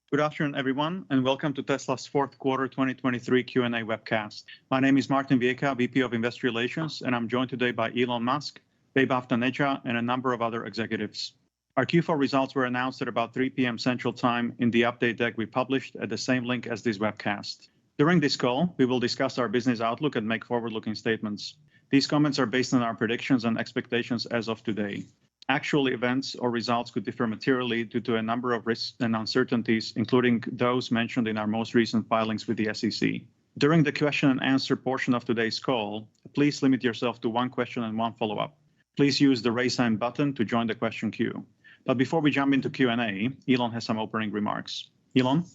Good afternoon, everyone, and welcome to Tesla's fourth quarter 2023 Q&A webcast. My name is Martin Viecha, VP of Investor Relations, and I'm joined today by Elon Musk, Babe Aftanecha, and a number of other executives. Our Q4 results were announced at about 3 p.m. Central Time in the update deck we published at the same link as this webcast. During this call, we will discuss our business outlook and make forward-looking statements. These comments are based on our predictions and expectations as of today. Actual events or results could differ materially due to a number of risks and uncertainties, including those mentioned in our most recent filings with the SEC. During the question and answer portion of today's call, please limit yourself to one question and one follow-up. Please use the raise hand button to join the question queue. But before we jump into Q&A, Elon has some opening remarks. Elon?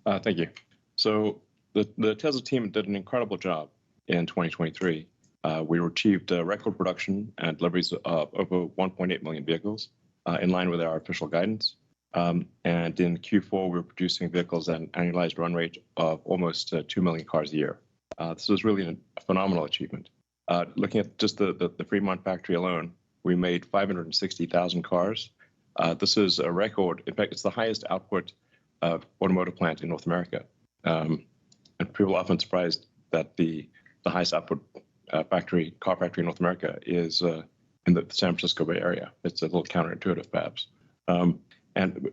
Thank you. So the Tesla team did an incredible job in 2023. We achieved record production and deliveries of over 1.8 million vehicles, in line with our official guidance. And in Q4, we were producing vehicles at an annualized run rate of almost 2 million cars a year. This was really a phenomenal achievement. Looking at just the Fremont factory alone, we made 560,000 cars. This is a record. In fact, it's the highest output automotive plant in North America. And people are often surprised that the highest output car factory in North America is in the San Francisco Bay Area. It's a little counterintuitive, perhaps. And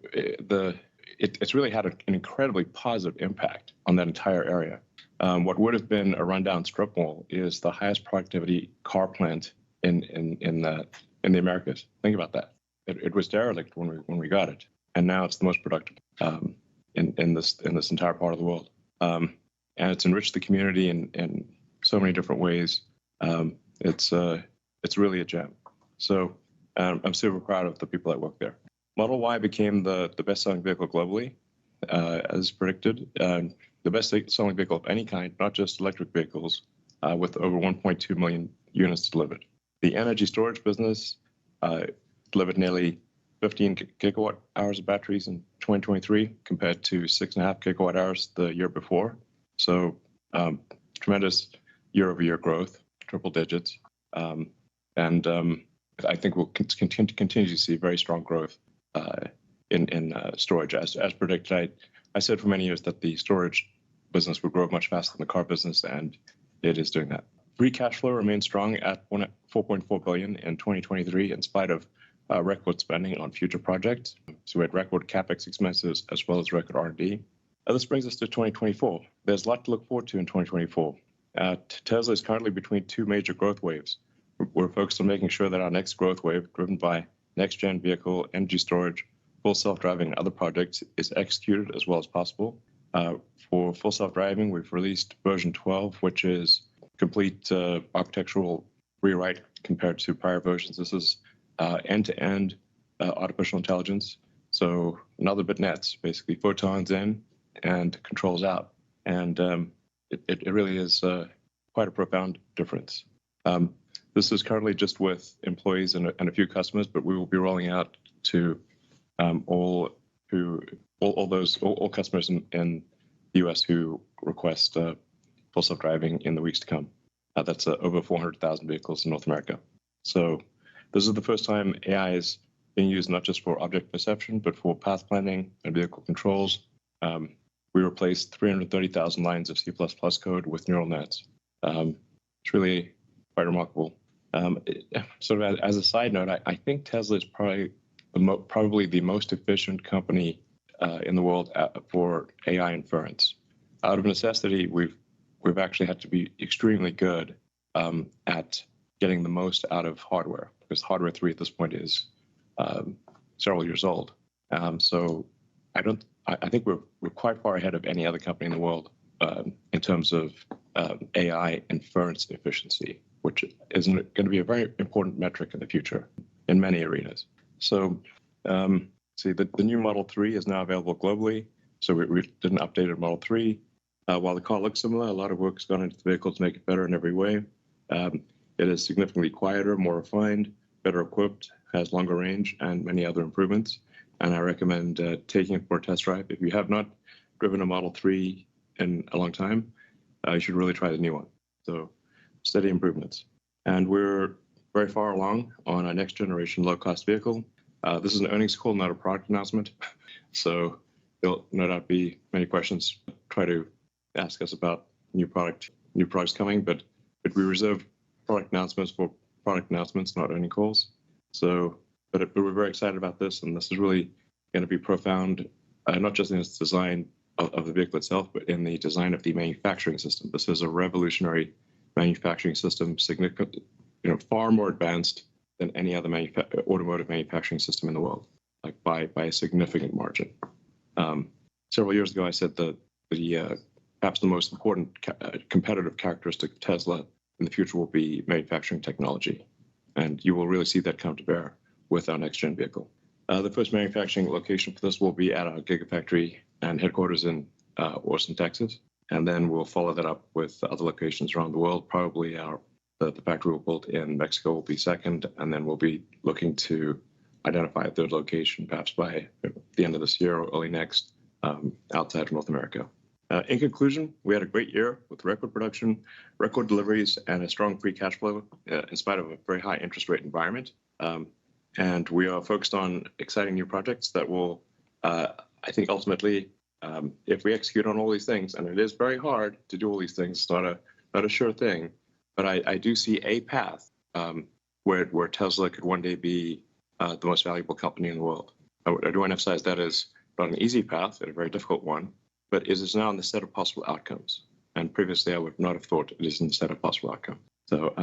it's really had an incredibly positive impact on that entire area. What would have been a rundown strip mall is the highest productivity car plant in the Americas. Think about that. It was derelict when we got it, and now it's the most productive in this entire part of the world. And it's enriched the community in so many different ways. It's really a gem. So I'm super proud of the people that work there. Model Y became the best-selling vehicle globally, as predicted. The best-selling vehicle of any kind, not just electric vehicles, with over 1.2 million units delivered. The energy storage business delivered nearly 15 gigawatt hours of batteries in 2023 compared to 6.5 gigawatt hours the year before. So tremendous year-over-year growth, triple digits. And I think we'll continue to see very strong growth in storage. As predicted, I said for many years that the storage business would grow much faster than the car business, and it is doing that. Free cash flow remains strong at $4.4 billion in 2023 in spite of record spending on future projects. So we had record CapEx expenses as well as record R&D. This brings us to 2024. There's a lot to look forward to in 2024. Tesla is currently between two major growth waves. We're focused on making sure that our next growth wave, driven by next-gen vehicle, energy storage, full self-driving, and other projects, is executed as well as possible. For full self-driving, we've released version 12, which is complete architectural rewrite compared to prior versions. This is end-to-end artificial intelligence. So another bitnets, basically photons in and controls out. And it really is quite a profound difference. This is currently just with employees and a few customers, but we will be rolling out to all customers in the U.S. who request full self-driving in the weeks to come. That's over 400,000 vehicles in North America. So this is the first time AI is being used not just for object perception, but for path planning and vehicle controls. We replaced 330,000 lines of C++ code with neural nets. It's really quite remarkable. Sort of as a side note, I think Tesla is probably the most efficient company in the world for AI inference. Out of necessity, we've actually had to be extremely good at getting the most out of hardware, because hardware 3 at this point is several years old. So I think we're quite far ahead of any other company in the world in terms of AI inference efficiency, which is going to be a very important metric in the future in many arenas. So see, the new Model 3 is now available globally. So we did an updated Model 3. While the car looks similar, a lot of work has gone into the vehicle to make it better in every way. It is significantly quieter, more refined, better equipped, has longer range, and many other improvements. And I recommend taking it for a test drive. If you have not driven a Model 3 in a long time, you should really try the new one. So steady improvements. And we're very far along on our next generation low-cost vehicle. This is an earnings call, not a product announcement. So There'll no doubt be many questions. Try to ask us about new products coming, but we reserve product announcements for product announcements, not earnings calls. So, but we're very excited about this, and this is really going to be profound, not just in its design of the vehicle itself, but in the design of the manufacturing system. This is a revolutionary manufacturing system, significant, far more advanced than any other automotive manufacturing system in the world, like by a significant margin. Several years ago, I said that perhaps the most important competitive characteristic of Tesla in the future will be manufacturing technology, and you will really see that come to bear with our next-gen vehicle. The first manufacturing location for this will be at our Gigafactory and headquarters in Austin, Texas, and then we'll follow that up with other locations around the world. Probably the factory we'll build in Mexico will be second, and then we'll be looking to identify a third location, perhaps by the end of this year or early next, outside of North America. In conclusion, we had a great year with record production, record deliveries, and a strong free cash flow in spite of a very high interest rate environment. And we are focused on exciting new projects that will, I think, ultimately, if we execute on all these things, and it is very hard to do all these things, it's not a sure thing, but I do see a path where Tesla could one day be the most valuable company in the world. I do want to emphasize that is not an easy path, and a very difficult one, but it is now in the set of possible outcomes. And previously, I would not have thought it is in the set of possible outcomes. So,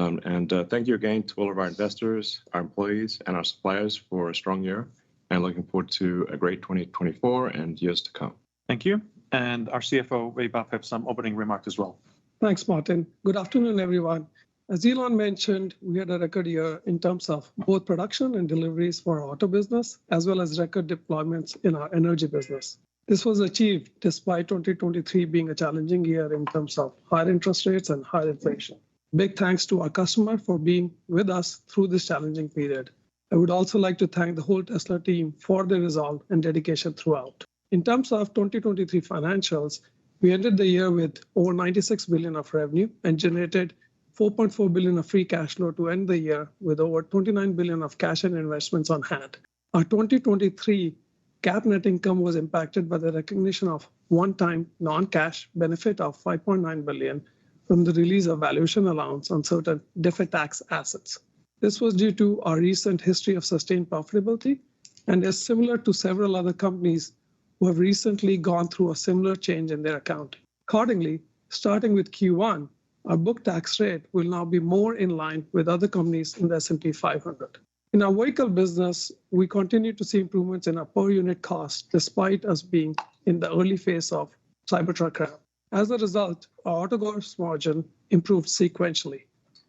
thank you again to all of our investors, our employees, and our suppliers for a strong year, and looking forward to a great 2024 and years to come. Thank you. And our CFO, Vaibhav, have some opening remarks as well. Thanks, Martin. Good afternoon, everyone. As Elon mentioned, we had a record year in terms of both production and deliveries for our auto business, as well as record deployments in our energy business. This was achieved despite 2023 being a challenging year in terms of higher interest rates and higher inflation. Big thanks to our customer for being with us through this challenging period. I would also like to thank the whole Tesla team for their resolve and dedication throughout. In terms of 2023 financials, we ended the year with over $96 billion of revenue and generated $4.4 billion of free cash flow to end the year with over $29 billion of cash and investments on hand. Our 2023 GAAP net income was impacted by the recognition of one-time non-cash benefit of $5.9 billion from the release of valuation allowance on certain deferred tax assets. This was due to our recent history of sustained profitability and is similar to several other companies who have recently gone through a similar change in their accounting. Accordingly, starting with Q1, our book tax rate will now be more in line with other companies in the S&P 500. In our vehicle business, we continue to see improvements in our per unit cost despite us being in the early phase of Cybertruck ramp. As a result, our auto gross margin improved sequentially.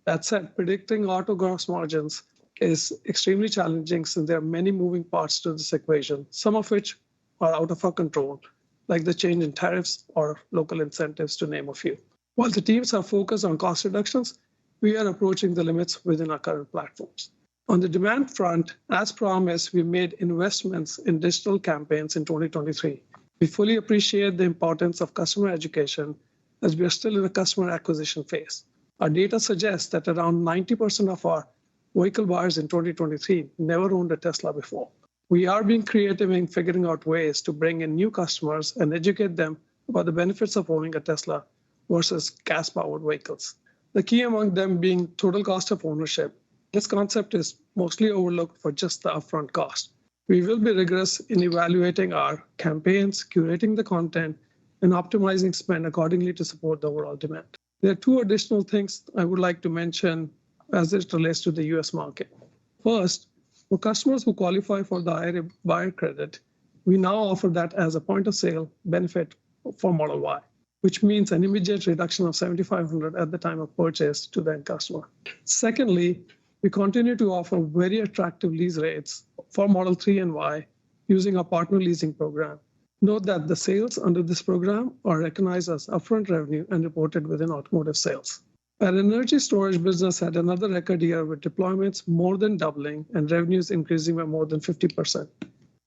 That said, predicting auto gross margins is extremely challenging since there are many moving parts to this equation, some of which are out of our control, like the change in tariffs or local incentives, to name a few. While the teams are focused on cost reductions, we are approaching the limits within our current platforms. On the demand front, as promised, we made investments in digital campaigns in 2023. We fully appreciate the importance of customer education as we are still in a customer acquisition phase. Our data suggests that around 90% of our vehicle buyers in 2023 never owned a Tesla before. We are being creative in figuring out ways to bring in new customers and educate them about the benefits of owning a Tesla versus gas-powered vehicles. The key among them being total cost of ownership. This concept is mostly overlooked for just the upfront cost. We will be rigorous in evaluating our campaigns, curating the content, and optimizing spend accordingly to support the overall demand. There are two additional things I would like to mention as it relates to the US market. First, for customers who qualify for the IRA buyer credit, we now offer that as a point of sale benefit for Model Y, which means an immediate reduction of $7,500 at the time of purchase to the end customer. Secondly, we continue to offer very attractive lease rates for Model 3 and Y using our partner leasing program. Note that the sales under this program are recognized as upfront revenue and reported within automotive sales. Our energy storage business had another record year with deployments more than doubling and revenues increasing by more than 50%.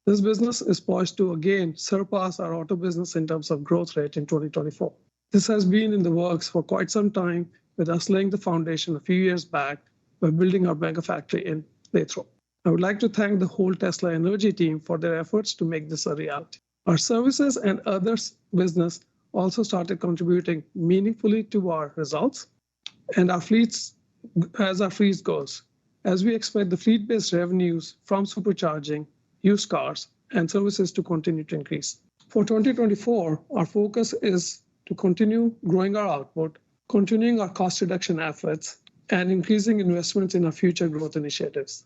This business is poised to again surpass our auto business in terms of growth rate in 2024. This has been in the works for quite some time, with us laying the foundation a few years back by building our mega factory in Lathrop. I would like to thank the whole Tesla Energy team for their efforts to make this a reality. Our services and others business also started contributing meaningfully to our results and our fleets as our fleet goes, as we expect the fleet-based revenues from supercharging, used cars, and services to continue to increase. For 2024, our focus is to continue growing our output, continuing our cost reduction efforts, and increasing investments in our future growth initiatives.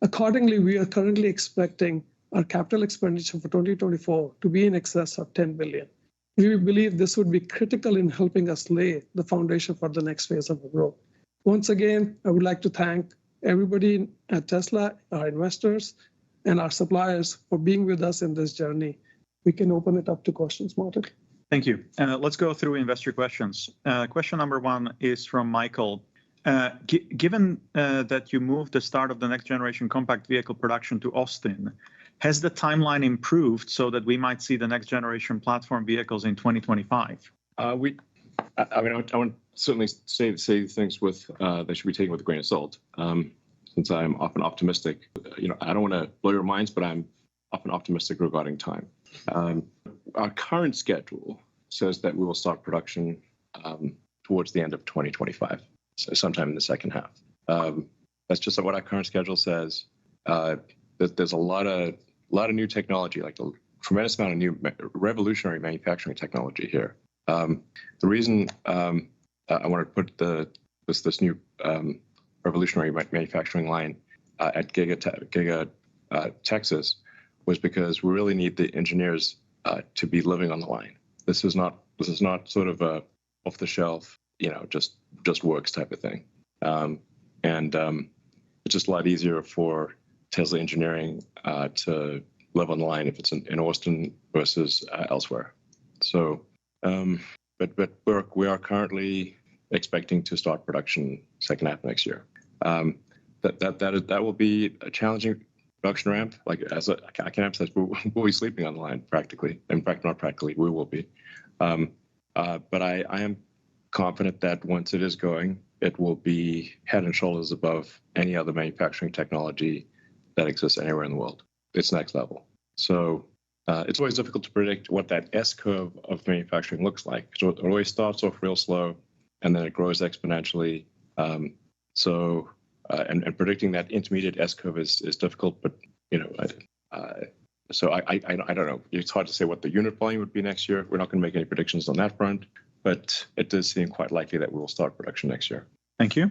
Accordingly, we are currently expecting our capital expenditure for 2024 to be in excess of $10 billion. We believe this would be critical in helping us lay the foundation for the next phase of growth. Once again, I would like to thank everybody at Tesla, our investors, and our suppliers for being with us in this journey. We can open it up to questions, Martin. Thank you. Let's go through investor questions. Question number one is from Michael. Given that you moved the start of the next generation compact vehicle production to Austin, has the timeline improved so that we might see the next generation platform vehicles in 2025? I want to certainly say things with that should be taken with a grain of salt. Since I'm often optimistic, I don't want to blow your minds, but I'm often optimistic regarding time. Our current schedule says that we will start production towards the end of 2025, so sometime in the second half. That's just what our current schedule says. There's a lot of new technology, like a tremendous amount of new revolutionary manufacturing technology here. The reason I want to put this new revolutionary manufacturing line at Giga Texas was because we really need the engineers to be living on the line. This is not sort of a off the shelf, just works type of thing. It's just a lot easier for Tesla engineering to live on the line if it's in Austin versus elsewhere. So, but we are currently expecting to start production second half next year. That will be a challenging production ramp. Like I can emphasize, we'll be sleeping on the line practically. In fact, not practically, we will be. But I am confident that once it is going, it will be head and shoulders above any other manufacturing technology that exists anywhere in the world. It's next level. So it's always difficult to predict what that S-curve of manufacturing looks like. So it always starts off real slow, and then it grows exponentially. And predicting that intermediate S-curve is difficult, but so I don't know. It's hard to say what the unit volume would be next year. We're not going to make any predictions on that front, but it does seem quite likely that we will start production next year. Thank you.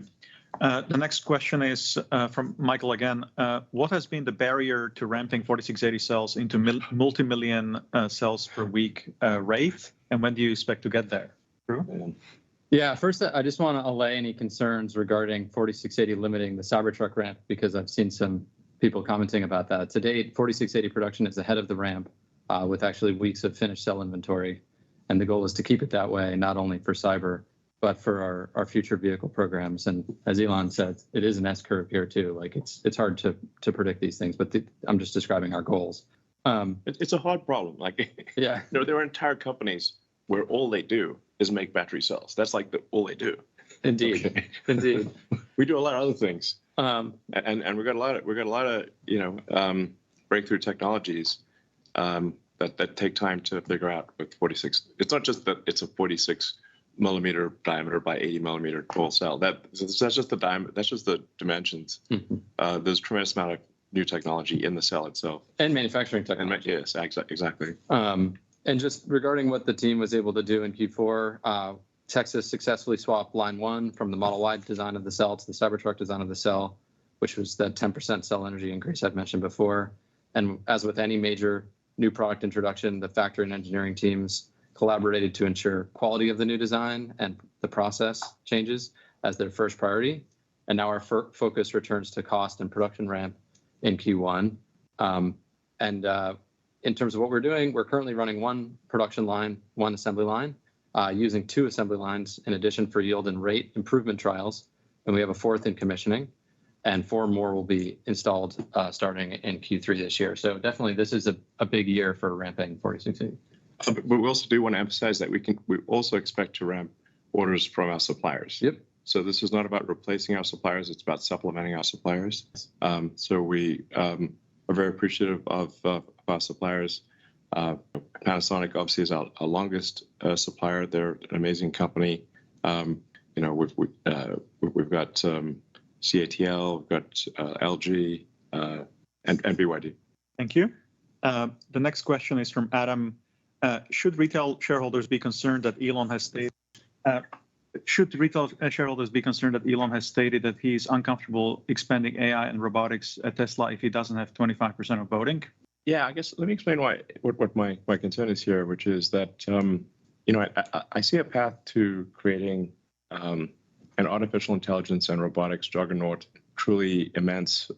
The next question is from Michael again. What has been the barrier to ramping 4680 cells into multi-million cells per week rate, and when do you expect to get there? Drew? Yeah, first, I just want to allay any concerns regarding 4680 limiting the Cybertruck ramp, because I've seen some people commenting about that. To date, 4680 production is ahead of the ramp with actually weeks of finished cell inventory. And the goal is to keep it that way, not only for Cyber, but for our future vehicle programs. And as Elon said, it is an S-curve here too. Like it's hard to predict these things, but I'm just describing our goals. It's a hard problem. Like, yeah, there are entire companies where all they do is make battery cells. That's like all they do. Indeed, okay. Indeed. We do a lot of other things, and we got a lot of breakthrough technologies that take time to figure out with 46. It's not just that it's a 46 millimeter diameter by 80 millimeter tall cell. That's just the diameter. That's just the dimensions. Mm-hmm. There's a tremendous amount of new technology in the cell itself and manufacturing technology. Yes, exactly. And just regarding what the team was able to do in Q4, Texas successfully swapped line 1 from the Model Y design of the cell to the Cybertruck design of the cell, which was that 10% cell energy increase I've mentioned before. And as with any major new product introduction, the factory and engineering teams collaborated to ensure quality of the new design and the process changes as their first priority. And now our focus returns to cost and production ramp in Q1. In terms of what we're doing, we're currently running 1 production line, 1 assembly line, using 2 assembly lines in addition for yield and rate improvement trials. And we have a 4th in commissioning, and 4 more will be installed starting in Q3 this year. So definitely this is a big year for ramping 4680. But we also do want to emphasize that we also expect to ramp orders from our suppliers. Yep. So this is not about replacing our suppliers, it's about supplementing our suppliers. So we are very appreciative of our suppliers. Panasonic obviously is our longest supplier. They're an amazing company. We've got CATL, we've got LG, and BYD. Thank you. The next question is from Adam. Should retail shareholders be concerned that Elon has stated that he's uncomfortable expanding AI and robotics at Tesla if he doesn't have 25% of voting? Yeah, I guess let me explain what my concern is here, which is that I see a path to creating an artificial intelligence and robotics juggernaut, truly immense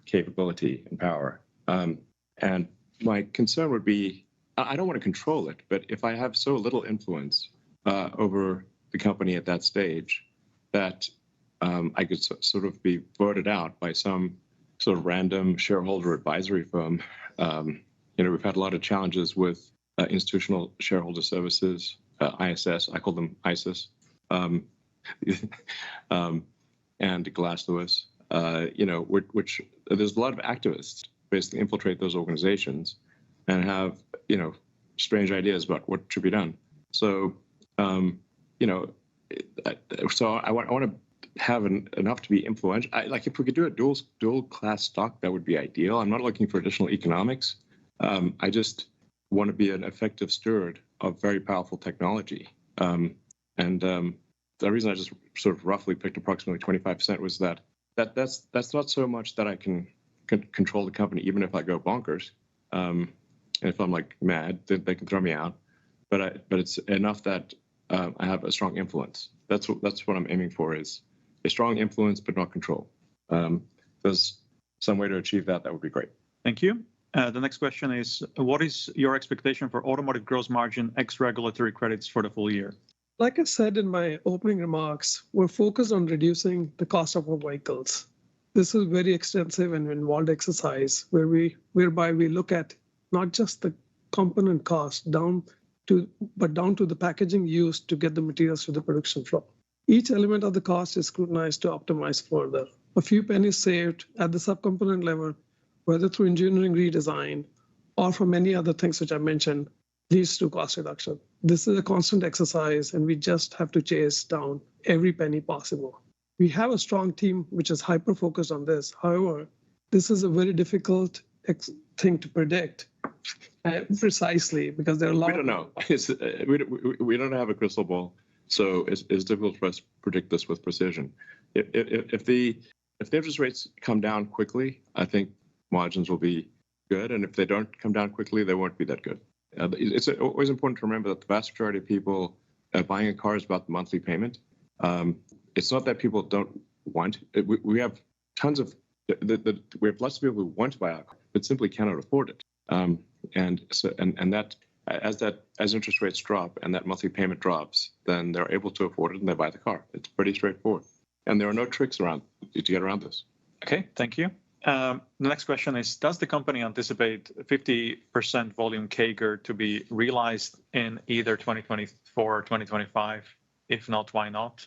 capability and power. And my concern would be, I don't want to control it, but if I have so little influence over the company at that stage, that I could sort of be voted out by some sort of random shareholder advisory firm. We've had a lot of challenges with institutional shareholder services, ISS, I call them ISIS, and Glass Lewis, which there's a lot of activists basically infiltrate those organizations and have, strange ideas about what should be done. So, so I want to have enough to be influential. Like if we could do a dual class stock, that would be ideal. I'm not looking for additional economics. I just want to be an effective steward of very powerful technology. The reason I just sort of roughly picked approximately 25% was that's not so much that I can control the company, even if I go bonkers. And if I'm like mad, they can throw me out. But it's enough that I have a strong influence. That's what I'm aiming for, is a strong influence but not control. There's some way to achieve that would be great. Thank you. The next question is, what is your expectation for automotive gross margin ex regulatory credits for the full year? Like I said in my opening remarks, we're focused on reducing the cost of our vehicles. This is very extensive and involved exercise whereby we look at not just the component cost but down to the packaging used to get the materials to the production floor. Each element of the cost is scrutinized to optimize further. A few pennies saved at the subcomponent level, whether through engineering redesign or from many other things which I mentioned, leads to cost reduction. This is a constant exercise, and we just have to chase down every penny possible. We have a strong team which is hyper-focused on this. However, this is a very difficult thing to predict precisely because there are a lot. We don't know. We don't have a crystal ball, so it's difficult for us to predict this with precision. If the interest rates come down quickly, I think margins will be good, and if they don't come down quickly, they won't be that good. It's always important to remember that the vast majority of people buying a car is about the monthly payment. It's not that people don't want. We have tons of we have lots of people who want to buy a car but simply cannot afford it. That as interest rates drop and that monthly payment drops, then they're able to afford it and they buy the car. It's pretty straightforward, and there are no tricks around to get around this. Okay, thank you. The next question is, does the company anticipate 50% volume CAGR to be realized in either 2024 or 2025? If not, why not?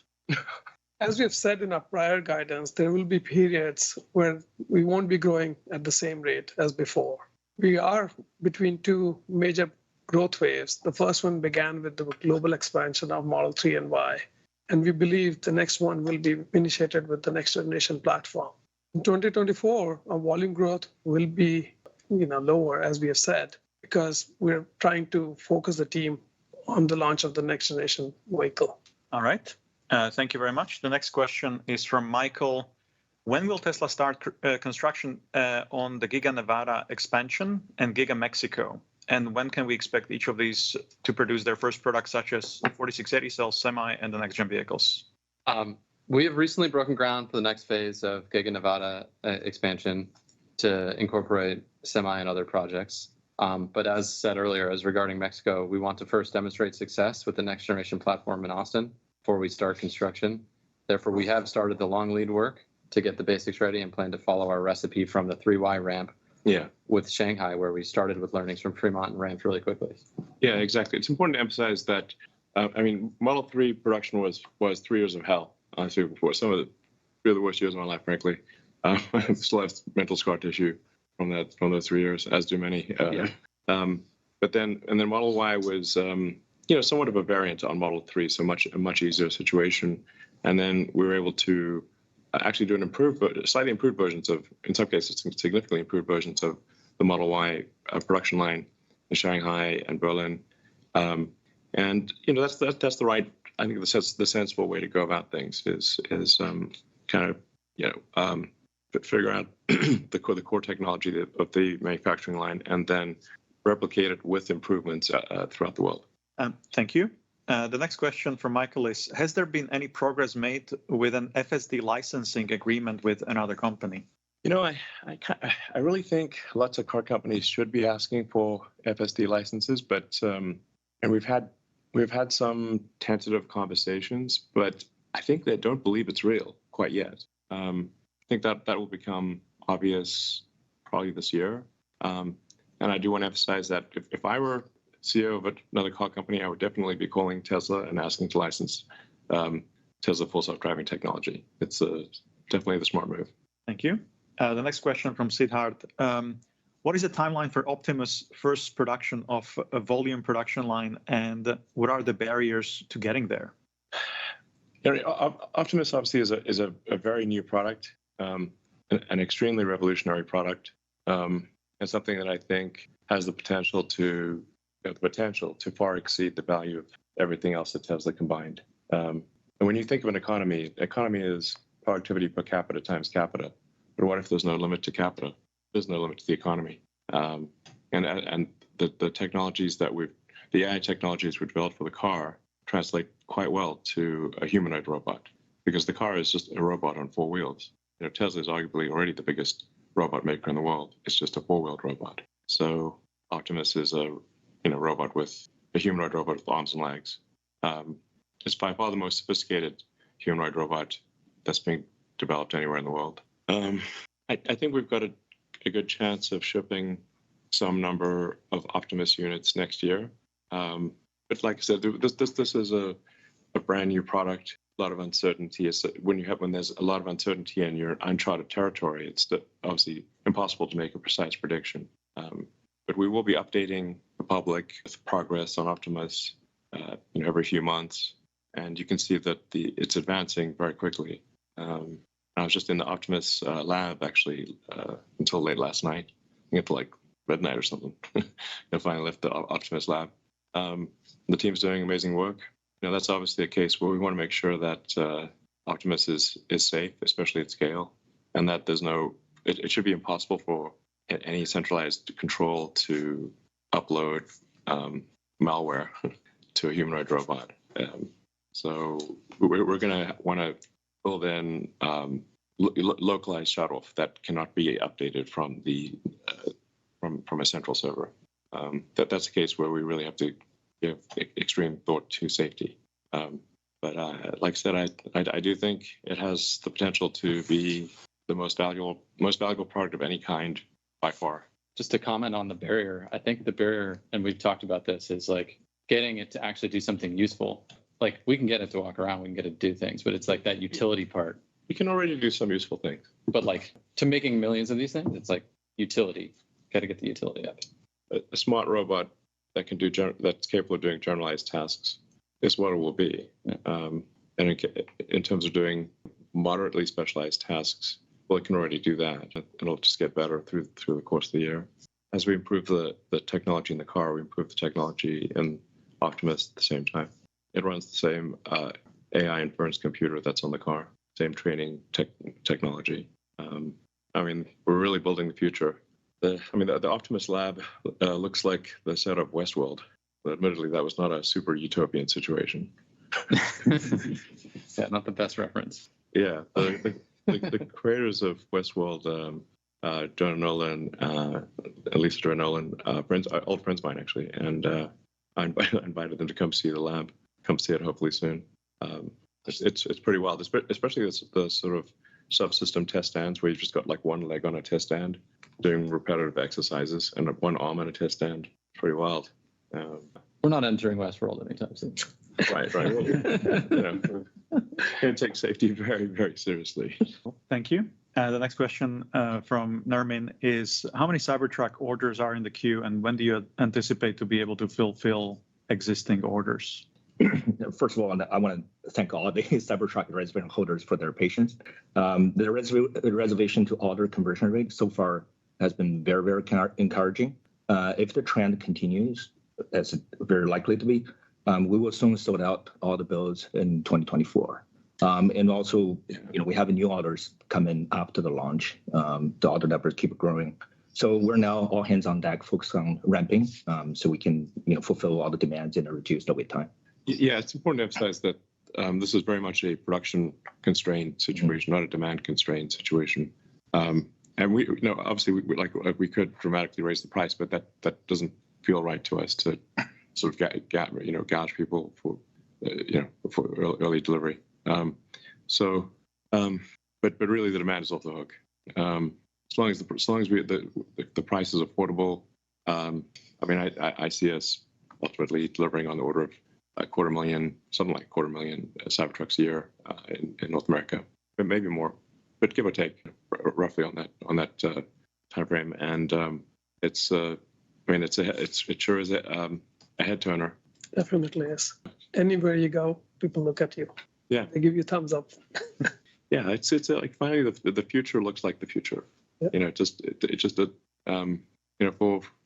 As we have said in our prior guidance, there will be periods where we won't be growing at the same rate as before. We are between two major growth waves. The first one began with the global expansion of Model 3 and Y, and we believe the next one will be initiated with the next generation platform. In 2024, our volume growth will be lower, as we have said, because we're trying to focus the team on the launch of the next generation vehicle. All right. Thank you very much. The next question is from Michael. When will Tesla start construction on the Giga Nevada expansion and Giga Mexico? And when can we expect each of these to produce their first products, such as 4680 cell, Semi, and the next gen vehicles? We have recently broken ground for the next phase of Giga Nevada expansion to incorporate Semi and other projects. But as said earlier, as regarding Mexico, we want to first demonstrate success with the next generation platform in Austin before we start construction. Therefore, we have started the long lead work to get the basics ready and plan to follow our recipe from the 3Y ramp with Shanghai, where we started with learnings from Fremont and ramped really quickly. Yeah, exactly. It's important to emphasize that, Model 3 production was 3 years of hell. Honestly, before some of the worst years of my life, frankly. I still have mental scar tissue from those 3 years, as do many. but then Model Y was somewhat of a variant on Model 3, so a much easier situation. And then we were able to actually do slightly improved versions of, in some cases, significantly improved versions of the Model Y production line in Shanghai and Berlin. And that's the right. I think the sensible way to go about things is kind of figure out the core technology of the manufacturing line and then replicate it with improvements throughout the world. Thank you. The next question from Michael is: has there been any progress made with an FSD licensing agreement with another company? I really think lots of car companies should be asking for FSD licenses, but and we've had some tentative conversations, but I think they don't believe it's real quite yet. I think that will become obvious probably this year. And I do want to emphasize that if I were CEO of another car company, I would definitely be calling Tesla and asking to license Tesla full self-driving technology. It's definitely the smart move. Thank you. The next question from Siddharth. What is the timeline for Optimus' first production of a volume production line, and what are the barriers to getting there? Optimus obviously is a very new product, an extremely revolutionary product, and something that I think has the potential to far exceed the value of everything else that Tesla combined. And when you think of an economy is productivity per capita times capita. But what if there's no limit to capita? There's no limit to the economy. And the technologies the AI technologies we developed for the car translate quite well to a humanoid robot, because the car is just a robot on four wheels. Tesla is arguably already the biggest robot maker in the world. It's just a four-wheeled robot. So Optimus is a humanoid robot with arms and legs. It's by far the most sophisticated humanoid robot that's being developed anywhere in the world. I think we've got a good chance of shipping some number of Optimus units next year. But like I said, this is a brand new product. A lot of uncertainty. When there's a lot of uncertainty and you're in uncharted territory, it's obviously impossible to make a precise prediction. But we will be updating the public with progress on Optimus, every few months, and you can see that it's advancing very quickly. I was just in the Optimus lab actually until late last night. I think until like midnight or something. I finally left the Optimus lab. The team's doing amazing work. That's obviously a case where we want to make sure that Optimus is safe, especially at scale, and that it should be impossible for any centralized control to upload malware to a humanoid robot. So we're going to want to build in localized shutoff that cannot be updated from a central server. That's a case where we really have to give extreme thought to safety. But like I said, I do think it has the potential to be the most valuable product of any kind by far. Just to comment on the barrier, I think the barrier, and we've talked about this, is like getting it to actually do something useful. Like we can get it to walk around, we can get it to do things, but it's like that utility part. We can already do some useful things. But like to making millions of these things, it's like utility. Got to get the utility up. A smart robot that can that's capable of doing generalized tasks is what it will be. Yeah. And in terms of doing moderately specialized tasks, well, it can already do that. It'll just get better through the course of the year. As we improve the technology in the car, we improve the technology in Optimus at the same time. It runs the same AI inference computer that's on the car, same training technology. We're really building the future. The Optimus lab looks like the set of Westworld. But admittedly, that was not a super utopian situation. Yeah, not the best reference. Yeah, the creators of Westworld, Jonah Nolan, Lisa Joy Nolan, old friends of mine actually, and I invited them to come see the lab. Come see it hopefully soon. It's pretty wild, especially the sort of subsystem test stands where you've just got like one leg on a test stand doing repetitive exercises and one arm on a test stand. It's pretty wild. We're not entering Westworld anytime soon. Right. Well, we're going to take safety very, very seriously. Thank you. The next question from Nermin is, how many Cybertruck orders are in the queue, and when do you anticipate to be able to fulfill existing orders? First of all, I want to thank all the Cybertruck reservation holders for their patience. The reservation to order conversion rate so far has been very, very encouraging. If the trend continues, as it's very likely to be, we will soon sold out all the builds in 2024. And also, we have new orders come in after the launch. The order numbers keep growing. So we're now all hands on deck, focused on ramping, so we can fulfill all the demands in a reduced wait time. Yeah, it's important to emphasize that this is very much a production constrained situation, not a demand constrained situation. And we, obviously, we could dramatically raise the price, but that doesn't feel right to us to sort of gouge people for for early delivery. But really the demand is off the hook. As long as the price is affordable, I see us ultimately delivering on the order of 250,000, something like 250,000 Cybertrucks a year in North America, but maybe more, but give or take, roughly on that time frame. And it sure is a head turner. Definitely is. Anywhere you go, people look at you. Yeah, they give you thumbs up. Yeah, it's like finally the future looks like the future. Yep.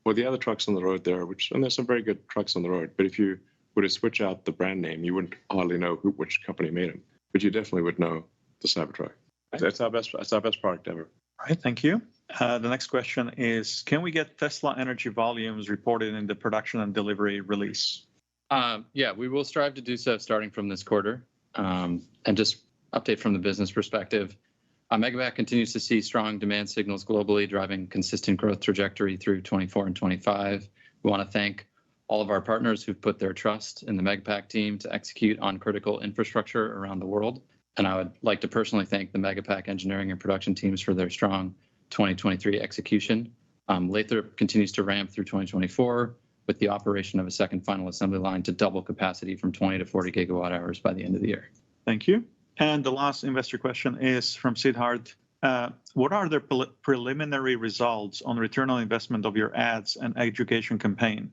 For the other trucks on the road there, and there's some very good trucks on the road, but if you were to switch out the brand name, you wouldn't hardly know which company made them, but you definitely would know the Cybertruck. That's our best product ever. All right, thank you. The next question is, can we get Tesla energy volumes reported in the production and delivery release? Yeah, we will strive to do so starting from this quarter. And just update from the business perspective, Megapack continues to see strong demand signals globally, driving consistent growth trajectory through 24 and 25. We want to thank all of our partners who've put their trust in the Megapack team to execute on critical infrastructure around the world. And I would like to personally thank the Megapack engineering and production teams for their strong 2023 execution. Lathrop continues to ramp through 2024 with the operation of a second final assembly line to double capacity from 20 to 40 gigawatt hours by the end of the year. Thank you. And the last investor question is from Siddharth. What are the preliminary results on return on investment of your ads and education campaign?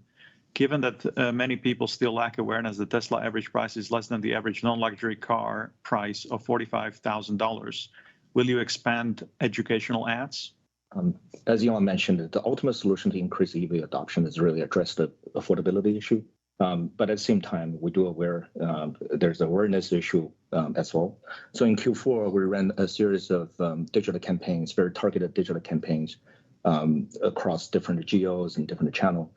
Given that many people still lack awareness that Tesla average price is less than the average non-luxury car price of $45,000, will you expand educational ads? As Elon mentioned, the ultimate solution to increase EV adoption is really address the affordability issue. But at the same time, we do aware there's an awareness issue as well. So in Q4, we ran a series of digital campaigns, very targeted digital campaigns across different geos and different channels.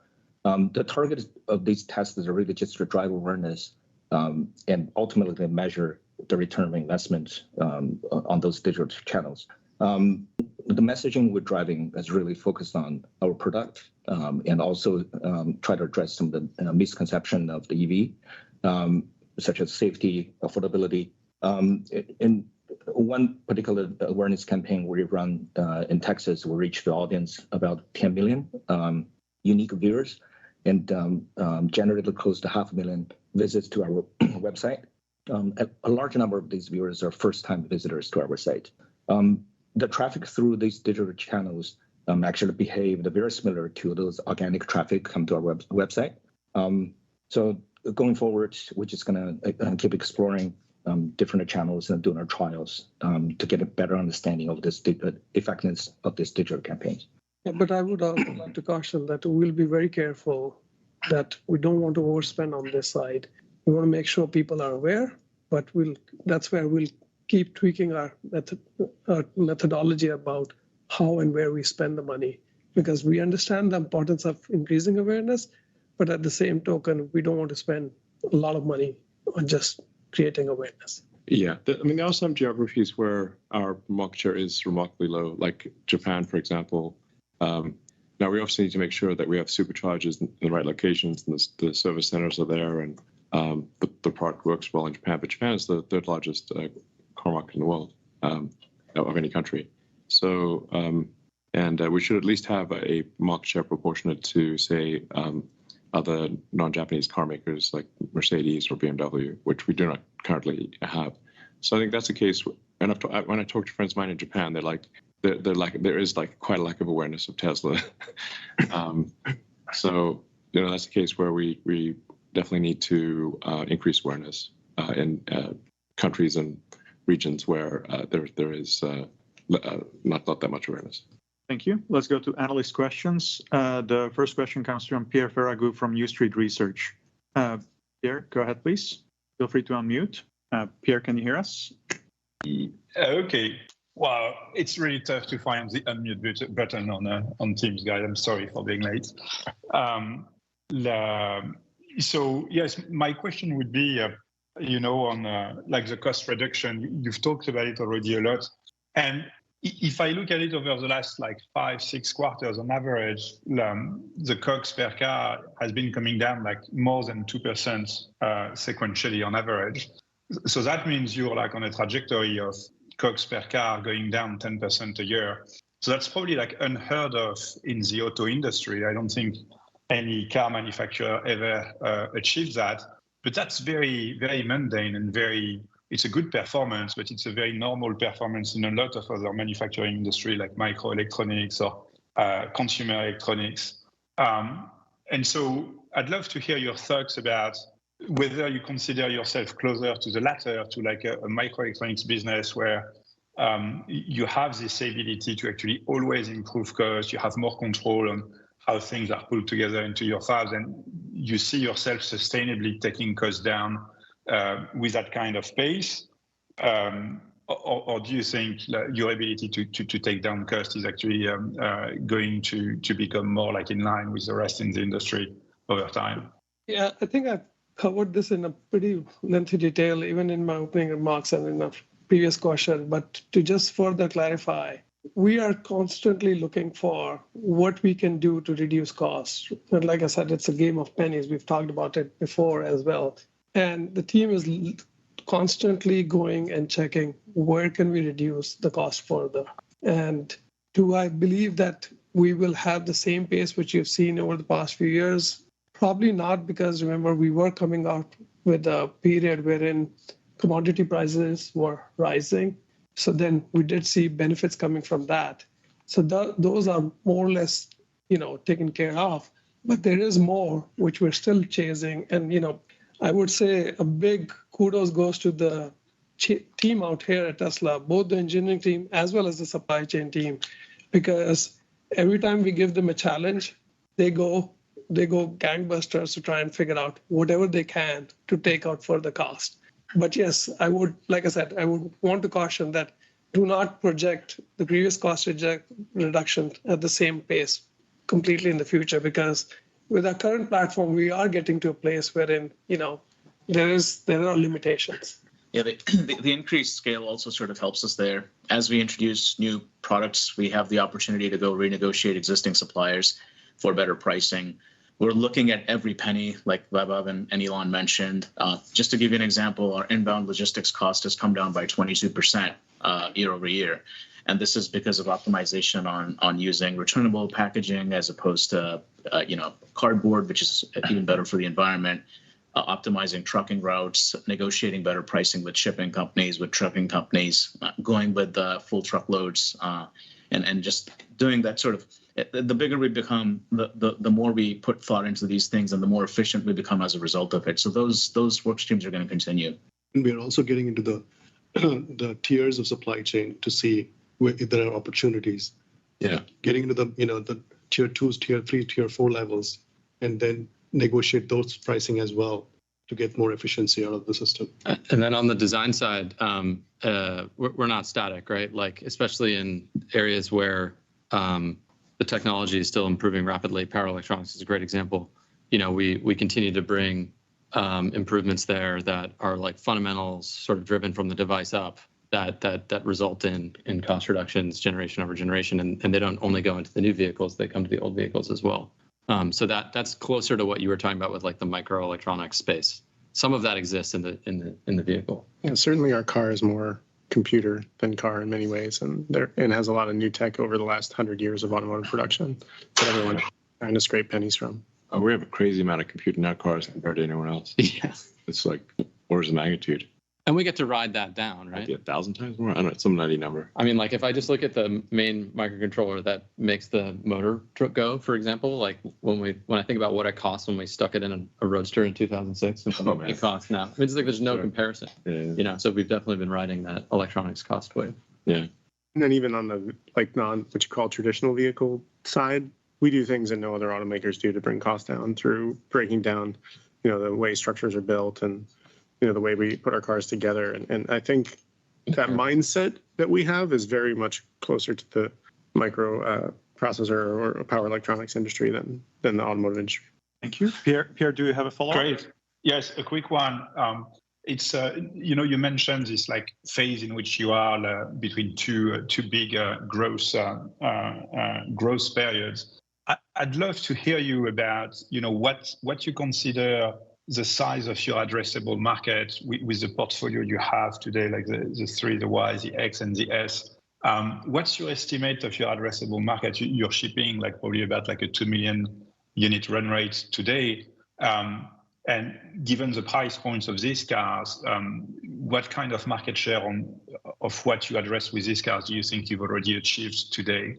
The target of these tests is really just to drive awareness and ultimately measure the return of investment on those digital channels. The messaging we're driving is really focused on our product and also try to address some of the misconception of the EV, such as safety, affordability. In one particular awareness campaign we run in Texas, we reached the audience about 10 million unique viewers and generated close to 500,000 visits to our website. A large number of these viewers are first-time visitors to our site. The traffic through these digital channels actually behaved very similar to those organic traffic come to our website. So going forward, we're just going to keep exploring different channels and doing our trials to get a better understanding of this effectiveness of this digital campaigns. Yeah, but I would also like to caution that we'll be very careful that we don't want to overspend on this side. We want to make sure people are aware, but that's where we'll keep tweaking our methodology about how and where we spend the money, because we understand the importance of increasing awareness, but at the same token, we don't want to spend a lot of money on just creating awareness. Yeah, there are some geographies where our market share is remarkably low, like Japan, for example. Now, we obviously need to make sure that we have superchargers in the right locations and the service centers are there and the product works well in Japan. But Japan is the third largest car market in the world of any country. So, we should at least have a market share proportionate to, say, other non-Japanese car makers like Mercedes or BMW, which we do not currently have. So I think that's a case and when I talk to friends of mine in Japan, they're like there is like quite a lack of awareness of Tesla. So that's a case where we definitely need to increase awareness in countries and regions where there is not that much awareness. Thank you. Let's go to analyst questions. The first question comes from Pierre Ferragu from New Street Research. Pierre, go ahead, please. Feel free to unmute. Pierre, can you hear us? Okay. Well, it's really tough to find the unmute button on Teams, guys. I'm sorry for being late. So yes, my question would be, on like the cost reduction. You've talked about it already a lot, and if I look at it over the last like 5-6 quarters on average, the COGS per car has been coming down like more than 2% sequentially on average. So that means you're like on a trajectory of COGS per car going down 10% a year. So that's probably like unheard of in the auto industry. I don't think any car manufacturer ever achieved that. But that's very, very mundane and it's a good performance, but it's a very normal performance in a lot of other manufacturing industry like microelectronics or consumer electronics. And so I'd love to hear your thoughts about whether you consider yourself closer to the latter, to like a microelectronics business where you have this ability to actually always improve cost, you have more control on how things are pulled together into your fabs, and you see yourself sustainably taking costs down with that kind of pace, or do you think your ability to take down cost is actually going to become more like in line with the rest in the industry over time? Yeah, I think I've covered this in a pretty lengthy detail, even in my opening remarks and in a previous question. But to just further clarify, we are constantly looking for what we can do to reduce costs. And like I said, it's a game of pennies. We've talked about it before as well. And the team is constantly going and checking where can we reduce the cost further. And do I believe that we will have the same pace which you've seen over the past few years? Probably not, because remember, we were coming out with a period wherein commodity prices were rising. So then we did see benefits coming from that. So those are more or less, taken care of. But there is more which we're still chasing. And, I would say a big kudos goes to the team out here at Tesla, both the engineering team as well as the supply chain team, because every time we give them a challenge, they go gangbusters to try and figure out whatever they can to take out further cost. But yes, I would want to caution that do not project the previous cost reduction at the same pace completely in the future, because with our current platform, we are getting to a place wherein, there are limitations. Yeah, the increased scale also sort of helps us there. As we introduce new products, we have the opportunity to go renegotiate existing suppliers for better pricing. We're looking at every penny, like Vaibhav and Elon mentioned. Just to give you an example, our inbound logistics cost has come down by 22% year over year. And this is because of optimization on using returnable packaging as opposed to, cardboard, which is even better for the environment, optimizing trucking routes, negotiating better pricing with shipping companies, with trucking companies, going with full truckloads, and just doing that sort of. The bigger we become, the more we put thought into these things, and the more efficient we become as a result of it. So those work streams are going to continue. And we're also getting into the tiers of supply chain to see if there are opportunities. Yeah. Getting into the tier 2s, tier 3, tier 4 levels, and then negotiate those pricing as well to get more efficiency out of the system. And then on the design side, we're not static, right? Like, especially in areas where the technology is still improving rapidly. Power electronics is a great example. We continue to bring improvements there that are like fundamentals, sort of driven from the device up, that result in cost reductions generation over generation, and they don't only go into the new vehicles; they come to the old vehicles as well. So that's closer to what you were talking about with like the microelectronics space. Some of that exists in the vehicle. Yeah, certainly our car is more computer than car in many ways, and has a lot of new tech over the last 100 years of automotive production that everyone is trying to scrape pennies from. Oh, we have a crazy amount of compute in our cars compared to anyone else. Yeah. It's like orders of magnitude. And we get to ride that down, right? Maybe 1,000 times more. I don't know, some nutty number. I mean, like if I just look at the main microcontroller that makes the motor go, for example, like when I think about what it costs when we stuck it in a Roadster in 2006 and what it costs now, it's like there's no comparison. Yeah. So we've definitely been riding that electronics cost wave. Yeah. And then even on the like what you call traditional vehicle side, we do things that no other automakers do to bring costs down through breaking down, the way structures are built and, the way we put our cars together. And I think that mindset that we have is very much closer to the micro processor or power electronics industry than the automotive industry. Thank you. Pierre, do you have a follow-up? Great. Yes, a quick one. It's you mentioned this like phase in which you are between two big growth periods. I'd love to hear you about what you consider the size of your addressable market with the portfolio you have today, like the 3, the Y, the X, and the S. What's your estimate of your addressable market? You're shipping like probably about like a 2 million unit run rate today. And given the price points of these cars, what kind of market share of what you address with these cars do you think you've already achieved today?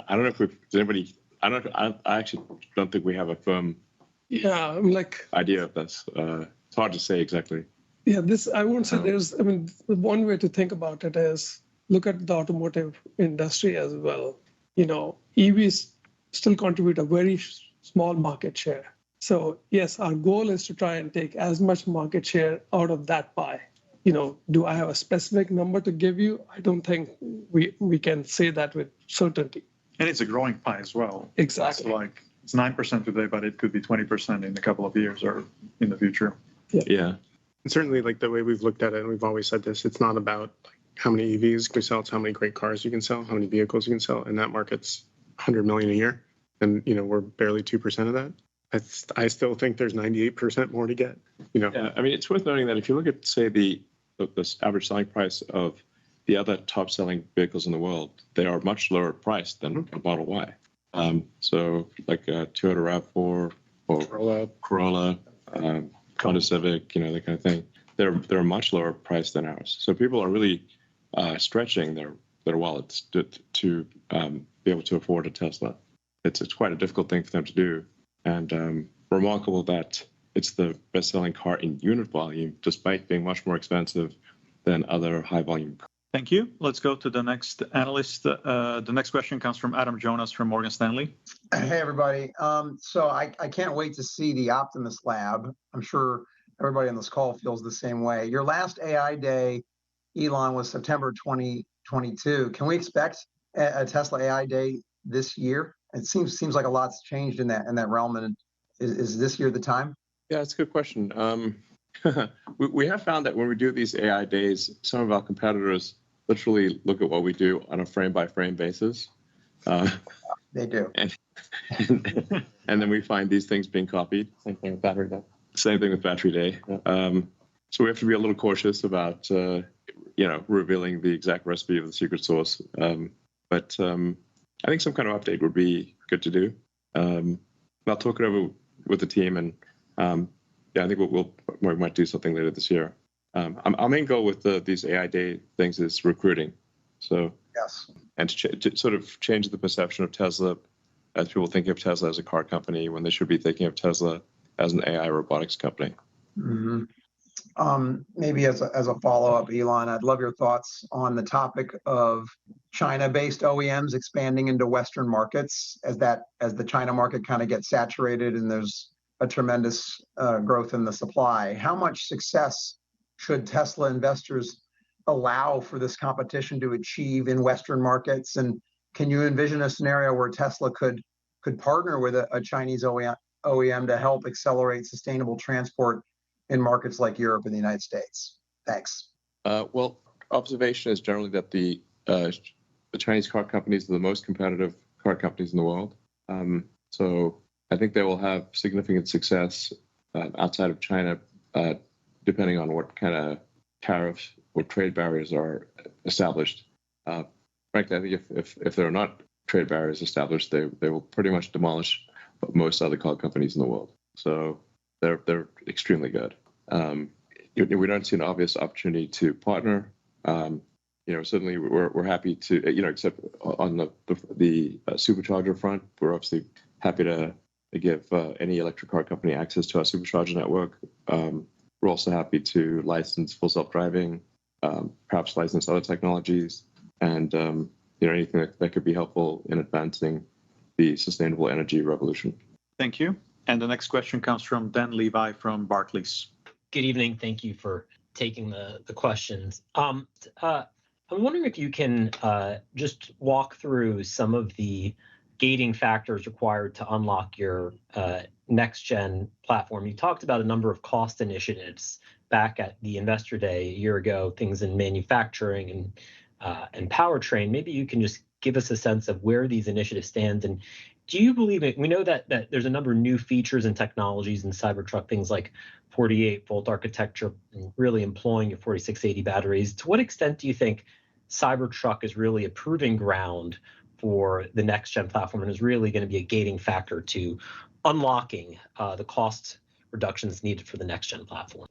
I don't know if I actually don't think we have a firm idea of this. It's hard to say exactly. Yeah, I won't say one way to think about it is look at the automotive industry as well. EVs still contribute a very small market share. So yes, our goal is to try and take as much market share out of that pie. Do I have a specific number to give you? I don't think we can say that with certainty. And it's a growing pie as well. Exactly. It's 9% today, but it could be 20% in a couple of years or in the future. Yeah. And certainly, like the way we've looked at it, and we've always said this, it's not about how many EVs can we sell, it's how many great cars you can sell, how many vehicles you can sell, and that market's 100 million a year, and we're barely 2% of that. I still think there's 98% more to get. Yeah, I mean, it's worth noting that if you look at, say, the average selling price of the other top-selling vehicles in the world, they are much lower priced than a Model Y. So like a Toyota RAV4 or Corolla, Honda Civic, that kind of thing, they're much lower priced than ours. So people are really stretching their wallets to be able to afford a Tesla. It's quite a difficult thing for them to do, and remarkable that it's the best-selling car in unit volume, despite being much more expensive than other high-volume cars. Thank you. Let's go to the next analyst. The next question comes from Adam Jonas from Morgan Stanley. Hey, everybody. So I can't wait to see the Optimus Lab. I'm sure everybody on this call feels the same way. Your last AI day, Elon, was September 2022. Can we expect a Tesla AI day this year? It seems like a lot's changed in that realm. And is this year the time? Yeah, it's a good question. We have found that when we do these AI days, some of our competitors literally look at what we do on a frame-by-frame basis. They do. And then we find these things being copied. Same thing with Battery Day. Same thing with Battery Day. So we have to be a little cautious about, revealing the exact recipe of the secret sauce. But I think some kind of update would be good to do. I'll talk it over with the team, and I think we might do something later this year. Our main goal with these AI Day things is recruiting. So yes, and to sort of change the perception of Tesla as people thinking of Tesla as a car company when they should be thinking of Tesla as an AI robotics company. Mm-hmm. Maybe as a follow-up, Elon, I'd love your thoughts on the topic of China-based OEMs expanding into Western markets as the China market kind of gets saturated and there's a tremendous growth in the supply. How much success should Tesla investors allow for this competition to achieve in Western markets? And can you envision a scenario where Tesla could partner with a Chinese OEM to help accelerate sustainable transport in markets like Europe and the United States? Thanks. Well, observation is generally that the Chinese car companies are the most competitive car companies in the world. So I think they will have significant success outside of China, depending on what kind of tariffs or trade barriers are established. Frankly, I think if there are not trade barriers established, they will pretty much demolish most other car companies in the world. So they're extremely good. we don't see an obvious opportunity to partner. Certainly we're happy to, except on the supercharger front, we're obviously happy to give any electric car company access to our supercharger network. We're also happy to license full self-driving, perhaps license other technologies, and anything that could be helpful in advancing the sustainable energy revolution. Thank you. And the next question comes from Dan Levi from Barclays. Good evening. Thank you for taking the questions. I'm wondering if you can just walk through some of the gating factors required to unlock your next-gen platform. You talked about a number of cost initiatives back at the Investor Day a year ago, things in manufacturing and powertrain. Maybe you can just give us a sense of where these initiatives stand. And do you believe it? We know that there's a number of new features and technologies in Cybertruck, things like 48-volt architecture, and really employing your 4680 batteries. To what extent do you think Cybertruck is really a proving ground for the next-gen platform and is really going to be a gating factor to unlocking the cost reductions needed for the next-gen platform?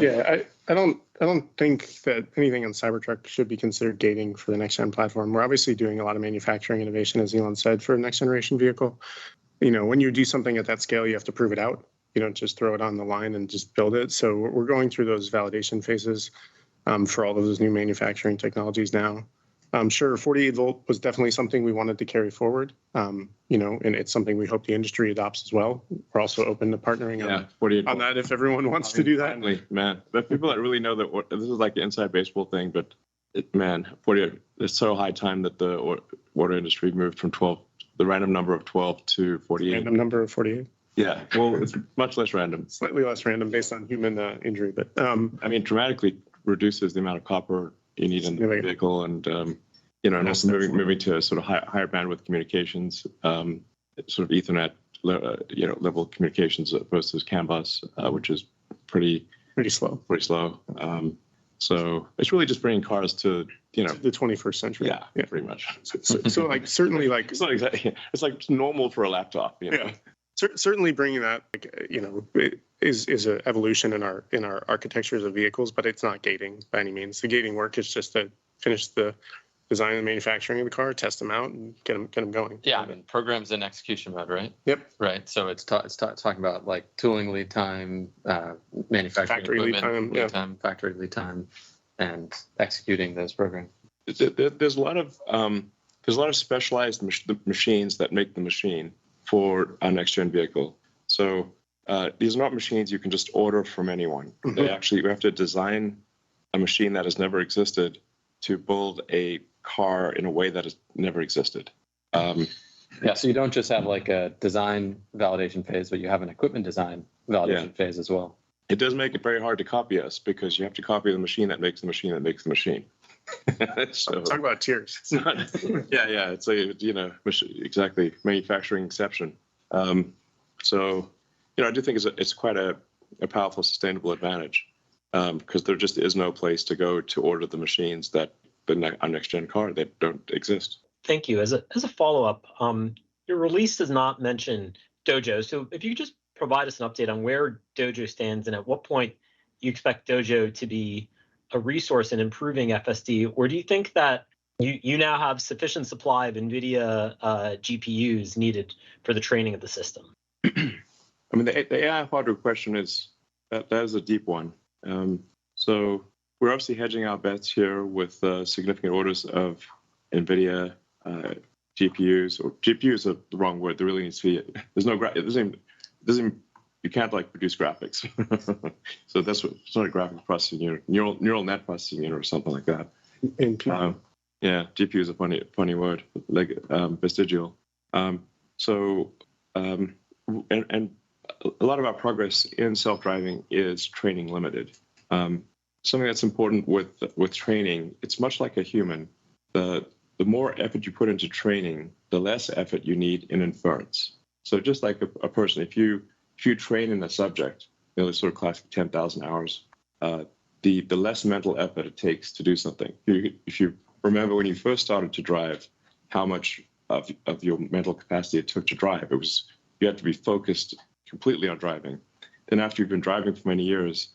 Yeah, I don't think that anything on Cybertruck should be considered gating for the next-gen platform. We're obviously doing a lot of manufacturing innovation, as Elon said, for a next-generation vehicle. When you do something at that scale, you have to prove it out. You don't just throw it on the line and just build it. So we're going through those validation phases for all of those new manufacturing technologies now. Sure, 48 volt was definitely something we wanted to carry forward, and it's something we hope the industry adopts as well. We're also open to partnering on that if everyone wants to do that. Finally, man, but people that really know that this is like the inside baseball thing, but 48, it's so high time that the auto industry moved from 12, the random number of 12 to 48. Random number of 48. Yeah, well, it's much less random. Slightly less random based on human injury, but dramatically reduces the amount of copper you need in the vehicle, and and also moving to sort of higher bandwidth communications, sort of Ethernet level communications as opposed to CAN bus, which is pretty slow. So it's really just bringing cars to the 21st century. Yeah, pretty much. So like certainly like it's not exactly, it's like normal for a laptop. Yeah. Certainly bringing that, is an evolution in our architectures of vehicles, but it's not gating by any means. The gating work is just to finish the design and manufacturing of the car, test them out, and get them going. Yeah, I mean, programs in execution mode, right? Yep. Right. So it's talking about like tooling lead time, manufacturing factory lead time, factory lead time, and executing those programs. There's a lot of specialized machines that make the machine for a next-gen vehicle. So these are not machines you can just order from anyone. Mm-hmm. You have to design a machine that has never existed to build a car in a way that has never existed. So you don't just have like a design validation phase, but you have an equipment design validation phase as well. It does make it very hard to copy us because you have to copy the machine that makes the machine that makes the machine. So talk about tiers. It's not, it's like, exactly, manufacturing exception. So I do think it's quite a powerful sustainable advantage because there just is no place to go to order the machines that our next gen car that don't exist. Thank you. As a follow-up, your release does not mention Dojo. So if you could just provide us an update on where Dojo stands and at what point you expect Dojo to be a resource in improving FSD, or do you think that you now have sufficient supply of NVIDIA GPUs needed for the training of the system? I mean, the AI hardware question is that is a deep one. So we're obviously hedging our bets here with significant orders of NVIDIA GPUs, or GPUs are the wrong word. There really needs to be, you can't like produce graphics. So it's not a graphics processing unit, neural net processing unit or something like that. GPU is a funny word, like vestigial. And a lot of our progress in self-driving is training limited. Something that's important with training, it's much like a human. The more effort you put into training, the less effort you need in inference. So just like a person, if you train in a subject, it's sort of classic 10,000 hours, the less mental effort it takes to do something. If you remember when you first started to drive, how much of your mental capacity it took to drive, you had to be focused completely on driving. then after you've been driving for many years,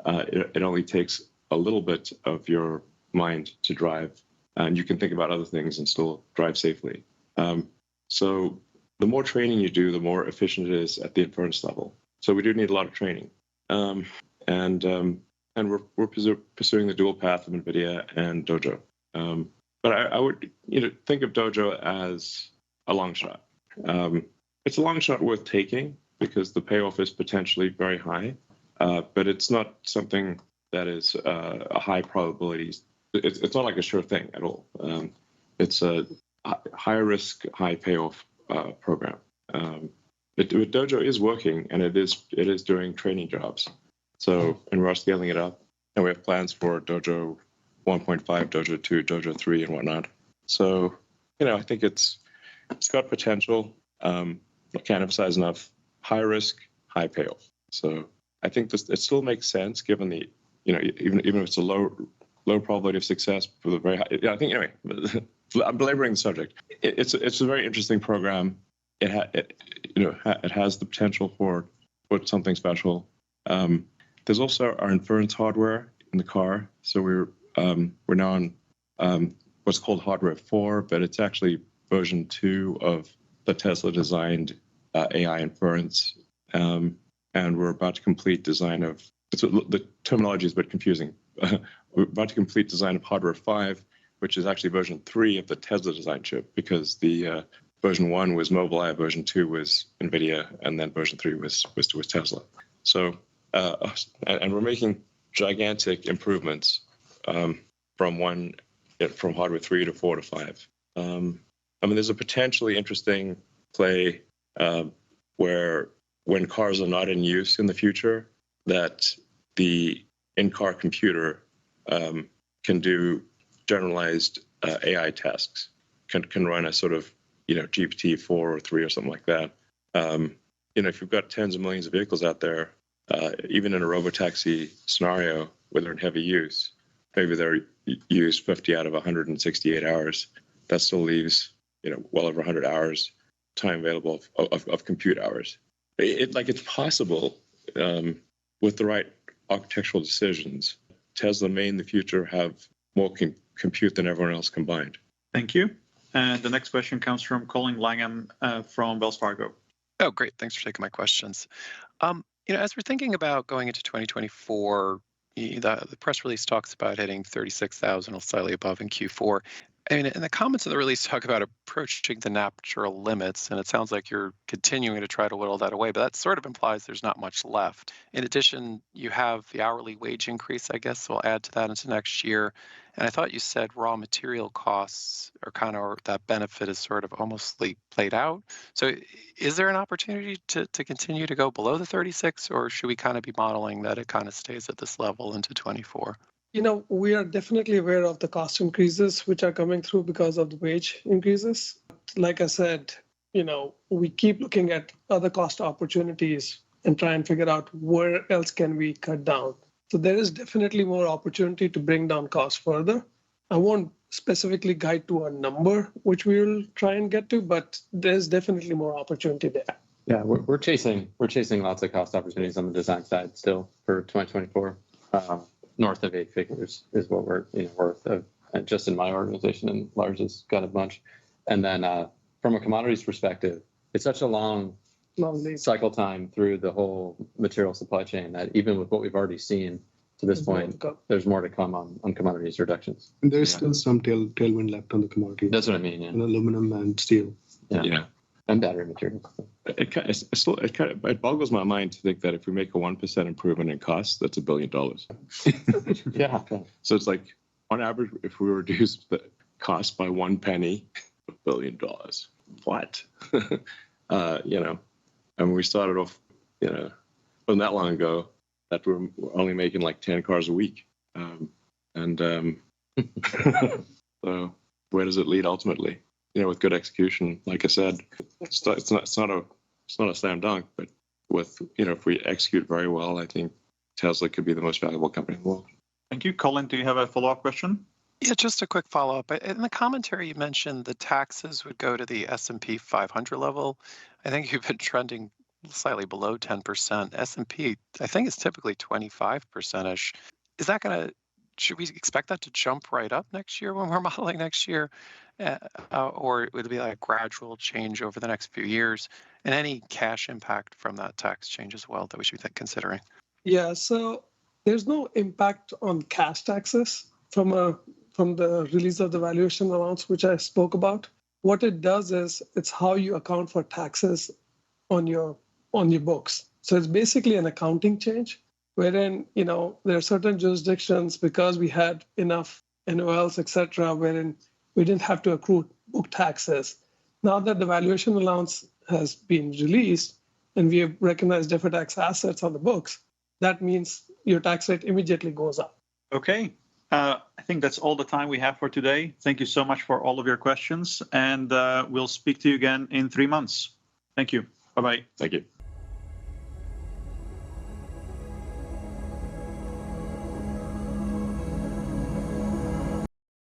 it only takes a little bit of your mind to drive, and you can think about other things and still drive safely. So the more training you do, the more efficient it is at the inference level. So we do need a lot of training, and we're pursuing the dual path of NVIDIA and Dojo. But I would think of Dojo as a long shot. It's a long shot worth taking because the payoff is potentially very high, but it's not something that is a high probability. It's not like a sure thing at all. It's a high risk, high payoff program. Dojo is working, and it is doing training jobs. So, and we're scaling it up, and we have plans for Dojo 1.5, Dojo 2, Dojo 3, and whatnot. So, I think it's got potential. I can't emphasize enough. High risk, high payoff. So I think it still makes sense given the, even if it's a low probability of success for the very high. Yeah, I think anyway. I'm belaboring the subject. It's a very interesting program. It has the potential for something special. There's also our inference hardware in the car. So we're now on what's called hardware 4, but it's actually version 2 of the Tesla designed AI inference, and we're about to complete design of. The terminology is a bit confusing. We're about to complete design of hardware 5, which is actually version 3 of the Tesla design chip, because the version 1 was Mobileye, version 2 was NVIDIA, and then version 3 was Tesla. So, and we're making gigantic improvements from hardware 3 to 4 to 5. There's a potentially interesting play where when cars are not in use in the future, that the in-car computer can do generalized AI tasks, can run a sort of GPT-4 or 3 or something like that. If you've got tens of millions of vehicles out there, even in a robotaxi scenario where they're in heavy use, maybe they're used 50 out of 168 hours. That still leaves well over 100 hours time available of compute hours. It's possible with the right architectural decisions, Tesla may in the future have more compute than everyone else combined. Thank you. And the next question comes from Colin Langham from Wells Fargo. Oh, great. Thanks for taking my questions. As we're thinking about going into 2024, the press release talks about hitting 36,000 or slightly above in Q4. And the comments of the release talk about approaching the natural limits, and it sounds like you're continuing to try to whittle that away, but that sort of implies there's not much left. In addition, you have the hourly wage increase, I guess, will add to that into next year. And I thought you said raw material costs are that benefit is sort of almost played out. So is there an opportunity to continue to go below the 36, or should we kind of be modeling that it kind of stays at this level into 24? We are definitely aware of the cost increases which are coming through because of the wage increases. Like I said, we keep looking at other cost opportunities and try and figure out where else can we cut down. So there is definitely more opportunity to bring down costs further. I won't specifically guide to a number which we will try and get to, but there's definitely more opportunity there. Yeah, we're chasing lots of cost opportunities on the design side still for 2024. North of 8 figures is what we're worth of, just in my organization, and Lars has got a bunch. And then from a commodities perspective, it's such a long cycle time through the whole material supply chain that even with what we've already seen to this point, there's more to come on commodities reductions. And there's still some tailwind left on the commodity. That's what I mean. Yeah. And aluminum and steel. Yeah. And battery materials. It boggles my mind to think that if we make a 1% improvement in costs, that's $1 billion. Yeah. So it's like, on average, if we reduce the cost by 1 penny, $1 billion. What? And we started off, wasn't that long ago, that we're only making like 10 cars a week. So where does it lead ultimately? With good execution, like I said, it's not a slam dunk, but with if we execute very well, I think Tesla could be the most valuable company in the world. Thank you. Colin, do you have a follow-up question? Yeah, just a quick follow-up. In the commentary, you mentioned the taxes would go to the S&P 500 level. I think you've been trending slightly below 10%. S&P, I think, is typically 25%ish. Is that going to, should we expect that to jump right up next year when we're modeling next year? Or would it be like a gradual change over the next few years? And any cash impact from that tax change as well that we should be considering? Yeah, so there's no impact on cash taxes from the release of the valuation allowance, which I spoke about. What it does is it's how you account for taxes on your books. So it's basically an accounting change, wherein there are certain jurisdictions, because we had enough NOLs, etc., wherein we didn't have to accrue book taxes. Now that the valuation allowance has been released and we have recognized deferred tax assets on the books, that means your tax rate immediately goes up. Okay. I think that's all the time we have for today. Thank you so much for all of your questions, and we'll speak to you again in 3 months. Thank you. Bye-bye. Thank you.